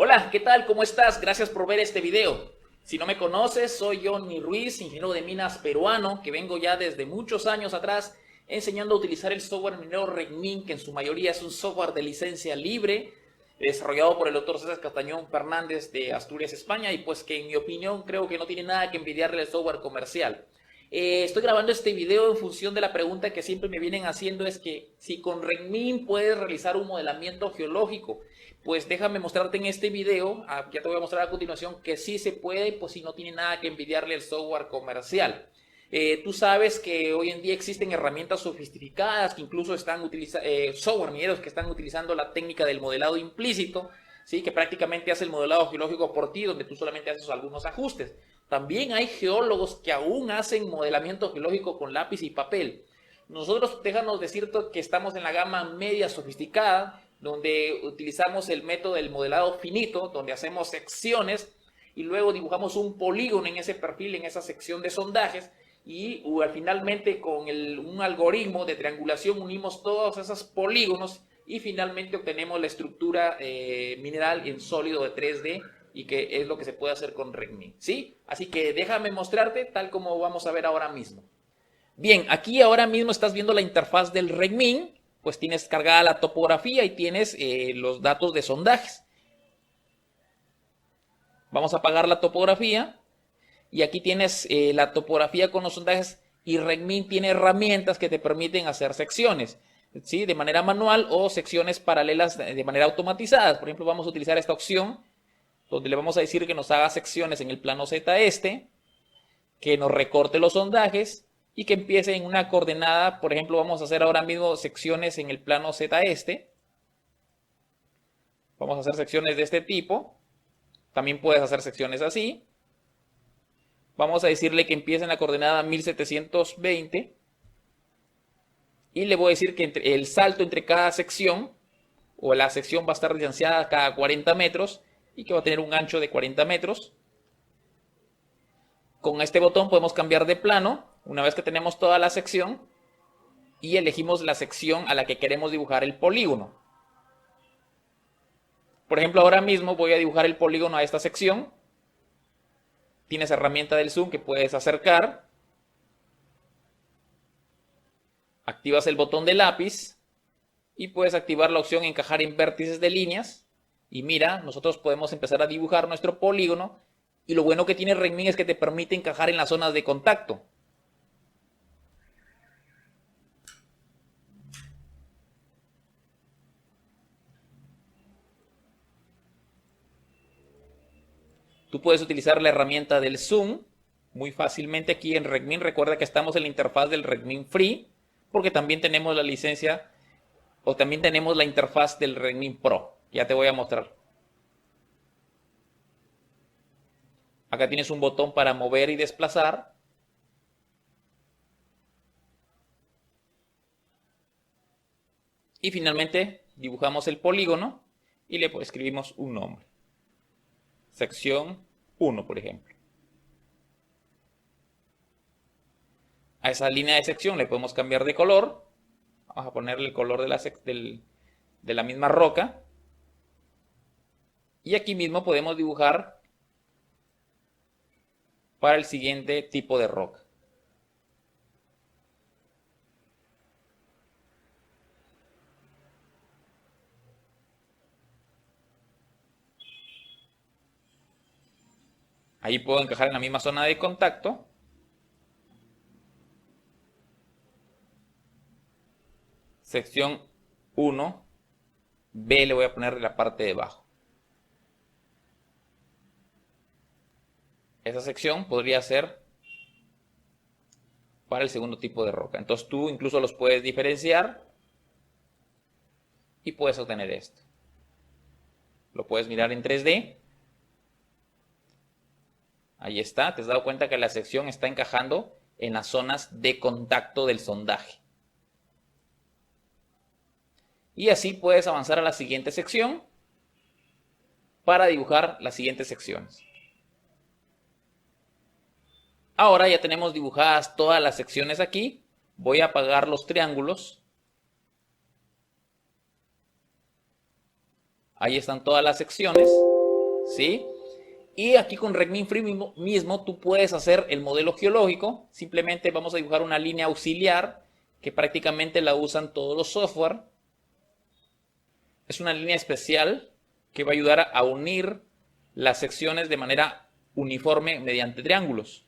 Hola, ¿qué tal? ¿Cómo estás? Gracias por ver este video. Si no me conoces, soy Johnny Ruiz, ingeniero de minas peruano, que vengo ya desde muchos años atrás enseñando a utilizar el software minero RECMIN, que en su mayoría es un software de licencia libre, desarrollado por el doctor César Castañón Fernández de Asturias, España, y pues que en mi opinión creo que no tiene nada que envidiarle al software comercial. Estoy grabando este video en función de la pregunta que siempre me vienen haciendo, es que si con RECMIN puedes realizar un modelamiento geológico. Pues déjame mostrarte en este video, ya te voy a mostrar a continuación, que sí se puede, pues si no tiene nada que envidiarle al software comercial. Tú sabes que hoy en día existen herramientas sofisticadas que incluso están utilizando, software mineros que están utilizando la técnica del modelado implícito, ¿sí? Que prácticamente hace el modelado geológico por ti, donde tú solamente haces algunos ajustes. También hay geólogos que aún hacen modelamiento geológico con lápiz y papel. Nosotros, déjanos decirte que estamos en la gama media sofisticada, donde utilizamos el método del modelado finito, donde hacemos secciones y luego dibujamos un polígono en ese perfil, en esa sección de sondajes, y finalmente con un algoritmo de triangulación unimos todos esos polígonos y finalmente obtenemos la estructura mineral en sólido de 3D, y que es lo que se puede hacer con RECMIN, ¿sí? Así que déjame mostrarte tal como vamos a ver ahora mismo. Bien, aquí ahora mismo estás viendo la interfaz del RECMIN, pues tienes cargada la topografía y tienes los datos de sondajes. Vamos a apagar la topografía y aquí tienes la topografía con los sondajes, y RECMIN tiene herramientas que te permiten hacer secciones, ¿sí? De manera manual o secciones paralelas de manera automatizada. Por ejemplo, vamos a utilizar esta opción donde le vamos a decir que nos haga secciones en el plano Z este, que nos recorte los sondajes y que empiece en una coordenada. Por ejemplo, vamos a hacer ahora mismo secciones en el plano Z este. Vamos a hacer secciones de este tipo. También puedes hacer secciones así. Vamos a decirle que empiece en la coordenada 1720. Y le voy a decir que el salto entre cada sección, o la sección va a estar distanciada cada 40 metros y que va a tener un ancho de 40 metros. Con este botón podemos cambiar de plano una vez que tenemos toda la sección y elegimos la sección a la que queremos dibujar el polígono. Por ejemplo, ahora mismo voy a dibujar el polígono a esta sección. Tienes herramienta del zoom que puedes acercar. Activas el botón de lápiz y puedes activar la opción encajar en vértices de líneas. Y mira, nosotros podemos empezar a dibujar nuestro polígono. Y lo bueno que tiene RECMIN es que te permite encajar en las zonas de contacto. Tú puedes utilizar la herramienta del zoom muy fácilmente aquí en RECMIN. Recuerda que estamos en la interfaz del RECMIN Free, porque también tenemos la licencia, o también tenemos la interfaz del RECMIN Pro. Ya te voy a mostrar. Acá tienes un botón para mover y desplazar. Y finalmente dibujamos el polígono y le escribimos un nombre. Sección 1, por ejemplo. A esa línea de sección le podemos cambiar de color. Vamos a ponerle el color de la misma roca. Y aquí mismo podemos dibujar para el siguiente tipo de roca. Ahí puedo encajar en la misma zona de contacto. Sección 1, B le voy a poner la parte de abajo. Esa sección podría ser para el segundo tipo de roca. Entonces tú incluso los puedes diferenciar y puedes obtener esto. Lo puedes mirar en 3D. Ahí está. ¿Te has dado cuenta que la sección está encajando en las zonas de contacto del sondaje? Y así puedes avanzar a la siguiente sección para dibujar las siguientes secciones. Ahora ya tenemos dibujadas todas las secciones aquí. Voy a apagar los triángulos. Ahí están todas las secciones. ¿sí? Y aquí con Regmin Free mismo tú puedes hacer el modelo geológico. Simplemente vamos a dibujar una línea auxiliar que prácticamente la usan todos los software. Es una línea especial que va a ayudar a unir las secciones de manera uniforme mediante triángulos.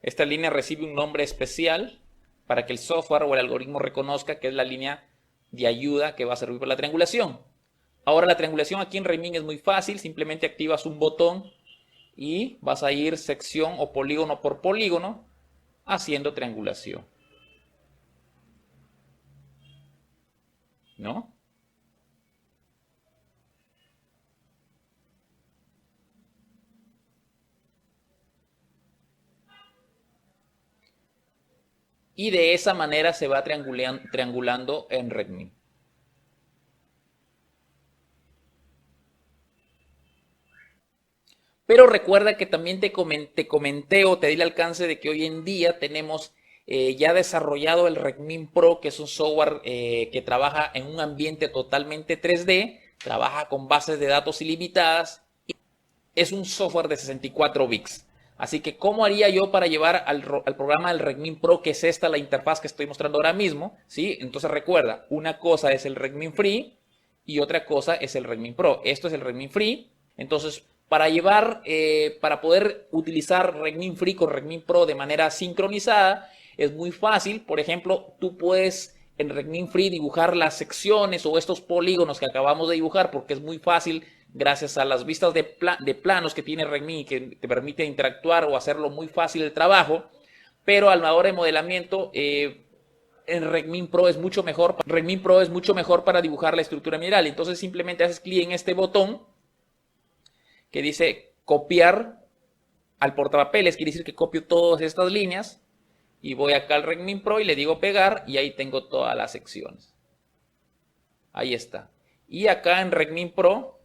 Esta línea recibe un nombre especial para que el software o el algoritmo reconozca que es la línea de ayuda que va a servir para la triangulación. Ahora la triangulación aquí en Regmin es muy fácil, simplemente activas un botón y vas a ir sección o polígono por polígono haciendo triangulación, ¿no? Y de esa manera se va triangulando en Regmin. Pero recuerda que también te comenté o te di el alcance de que hoy en día tenemos ya desarrollado el Regmin Pro, que es un software que trabaja en un ambiente totalmente 3D, trabaja con bases de datos ilimitadas, y es un software de 64 bits. Así que, ¿cómo haría yo para llevar al programa del Regmin Pro, que es esta la interfaz que estoy mostrando ahora mismo? ¿Sí? Entonces recuerda, una cosa es el Regmin Free y otra cosa es el Regmin Pro. Esto es el Regmin Free. Entonces, para poder utilizar Regmin Free con Regmin Pro de manera sincronizada, es muy fácil. Por ejemplo, tú puedes en Regmin Free dibujar las secciones o estos polígonos que acabamos de dibujar, porque es muy fácil gracias a las vistas de planos que tiene Regmin, que te permite interactuar o hacerlo muy fácil el trabajo. Pero a la hora de modelamiento, en Regmin Pro es mucho mejor. Regmin Pro es mucho mejor para dibujar la estructura mineral. Entonces simplemente haces clic en este botón que dice copiar al portapapeles, quiere decir que copio todas estas líneas y voy acá al Regmin Pro y le digo pegar y ahí tengo todas las secciones. Ahí está. Y acá en Regmin Pro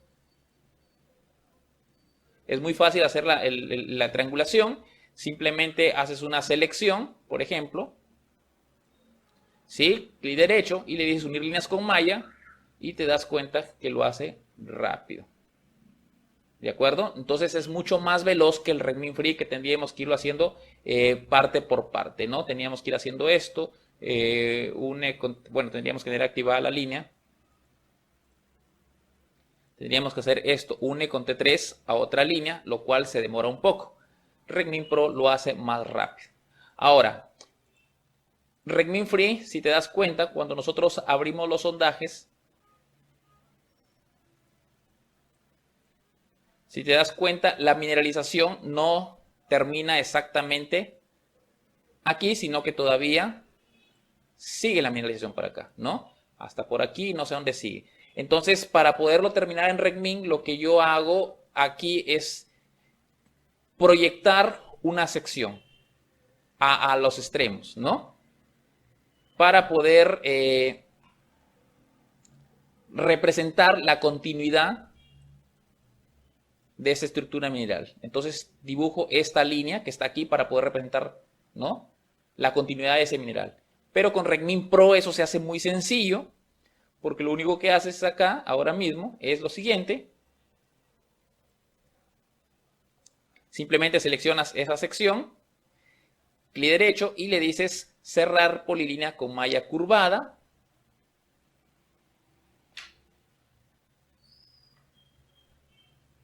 es muy fácil hacer la triangulación. Simplemente haces una selección, por ejemplo, ¿sí? Clic derecho y le dices unir líneas con malla y te das cuenta que lo hace rápido. ¿De acuerdo? Entonces es mucho más veloz que el Regmin Free, que tendríamos que irlo haciendo parte por parte, ¿no? Teníamos que ir haciendo esto, bueno, tendríamos que tener activada la línea. Tendríamos que hacer esto, une con T3 a otra línea, lo cual se demora un poco. Regmin Pro lo hace más rápido. Ahora, Regmin Free, si te das cuenta, cuando nosotros abrimos los sondajes, si te das cuenta, la mineralización no termina exactamente aquí, sino que todavía sigue la mineralización para acá, ¿no? Hasta por aquí, no sé dónde sigue. Entonces, para poderlo terminar en Regmin, lo que yo hago aquí es proyectar una sección a los extremos, ¿no? Para poder representar la continuidad de esa estructura mineral. Entonces dibujo esta línea que está aquí para poder representar, ¿no?, la continuidad de ese mineral. Pero con Regmin Pro eso se hace muy sencillo, porque lo único que haces acá, ahora mismo, es lo siguiente. Simplemente seleccionas esa sección, clic derecho y le dices cerrar polilínea con malla curvada.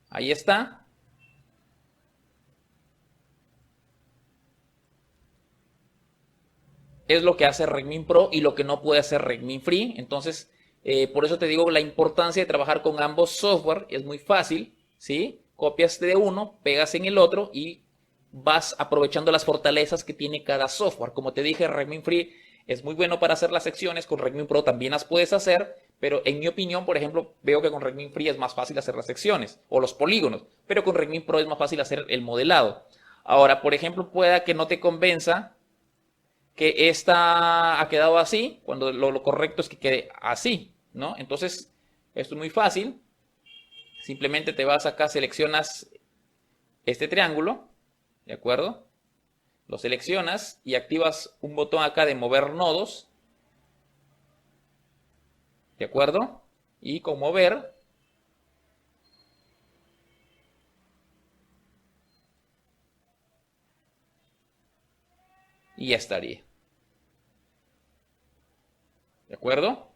Ahí está. Es lo que hace Regmin Pro y lo que no puede hacer Regmin Free. Entonces, por eso te digo la importancia de trabajar con ambos software. Es muy fácil, ¿sí? Copias de uno, pegas en el otro y vas aprovechando las fortalezas que tiene cada software. Como te dije, Regmin Free es muy bueno para hacer las secciones. Con Regmin Pro también las puedes hacer. Pero en mi opinión, por ejemplo, veo que con Regmin Free es más fácil hacer las secciones o los polígonos. Pero con Regmin Pro es más fácil hacer el modelado. Ahora, por ejemplo, pueda que no te convenza que esta ha quedado así, cuando lo correcto es que quede así, ¿no? Entonces, esto es muy fácil. Simplemente te vas acá, seleccionas este triángulo, ¿de acuerdo? Lo seleccionas y activas un botón acá de mover nodos, ¿de acuerdo? y con mover y ya estaría. ¿De acuerdo?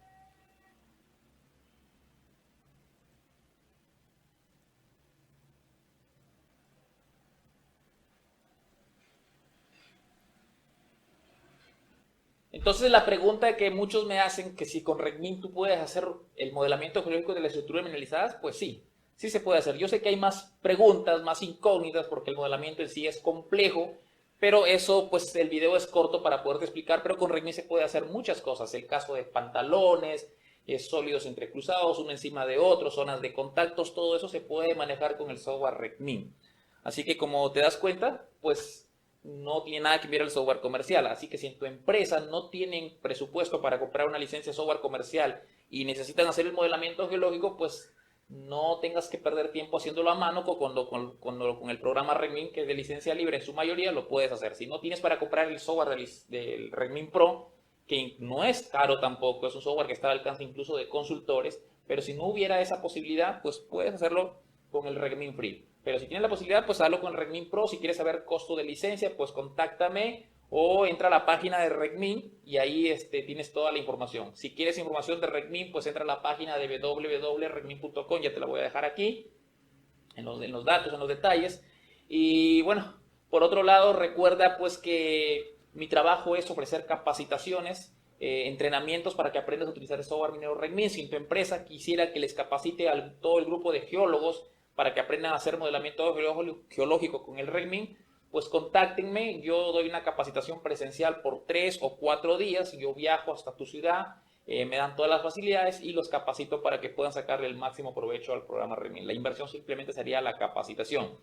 Entonces la pregunta que muchos me hacen, que si con Regmin tú puedes hacer el modelamiento geológico de las estructuras mineralizadas, pues sí, sí se puede hacer. Yo sé que hay más preguntas, más incógnitas, porque el modelamiento en sí es complejo, pero eso, pues el video es corto para poderte explicar, pero con Regmin se puede hacer muchas cosas. El caso de pantalones, sólidos entrecruzados, uno encima de otro, zonas de contactos, todo eso se puede manejar con el software Regmin. Así que como te das cuenta, pues no tiene nada que ver el software comercial. Así que si en tu empresa no tienen presupuesto para comprar una licencia de software comercial y necesitan hacer el modelamiento geológico, pues no tengas que perder tiempo haciéndolo a mano con el programa Regmin, que es de licencia libre, en su mayoría lo puedes hacer. Si no tienes para comprar el software del Regmin Pro, que no es caro tampoco, es un software que está al alcance incluso de consultores, pero si no hubiera esa posibilidad, pues puedes hacerlo con el Regmin Free. Pero si tienes la posibilidad, pues hazlo con el Regmin Pro. Si quieres saber costo de licencia, pues contáctame o entra a la página de Regmin y ahí tienes toda la información. Si quieres información de Regmin, pues entra a la página de www.regmin.com, ya te la voy a dejar aquí, en los datos, en los detalles. Y bueno, por otro lado, recuerda pues que mi trabajo es ofrecer capacitaciones, entrenamientos para que aprendas a utilizar el software minero Regmin. Si en tu empresa quisiera que les capacite a todo el grupo de geólogos para que aprendan a hacer modelamiento geológico con el Regmin, pues contáctenme. Yo doy una capacitación presencial por 3 o 4 días. Yo viajo hasta tu ciudad, me dan todas las facilidades y los capacito para que puedan sacarle el máximo provecho al programa Regmin. La inversión simplemente sería la capacitación.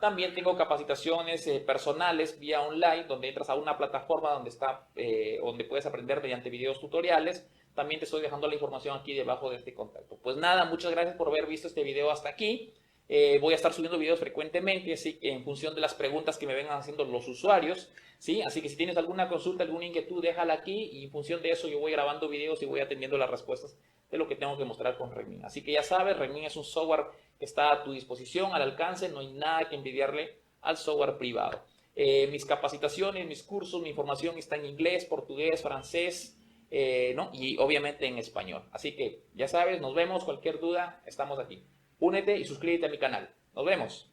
También tengo capacitaciones personales vía online, donde entras a una plataforma donde puedes aprender mediante videos tutoriales. También te estoy dejando la información aquí debajo de este contacto. Pues nada, muchas gracias por haber visto este video hasta aquí. Voy a estar subiendo videos frecuentemente, así que en función de las preguntas que me vengan haciendo los usuarios, ¿sí? Así que si tienes alguna consulta, alguna inquietud, déjala aquí y en función de eso yo voy grabando videos y voy atendiendo las respuestas de lo que tengo que mostrar con Regmin. Así que ya sabes, Regmin es un software que está a tu disposición, al alcance, no hay nada que envidiarle al software privado. Mis capacitaciones, mis cursos, mi información está en inglés, portugués, francés, ¿no? Y obviamente en español. Así que ya sabes, nos vemos, cualquier duda, estamos aquí. Únete y suscríbete a mi canal. Nos vemos.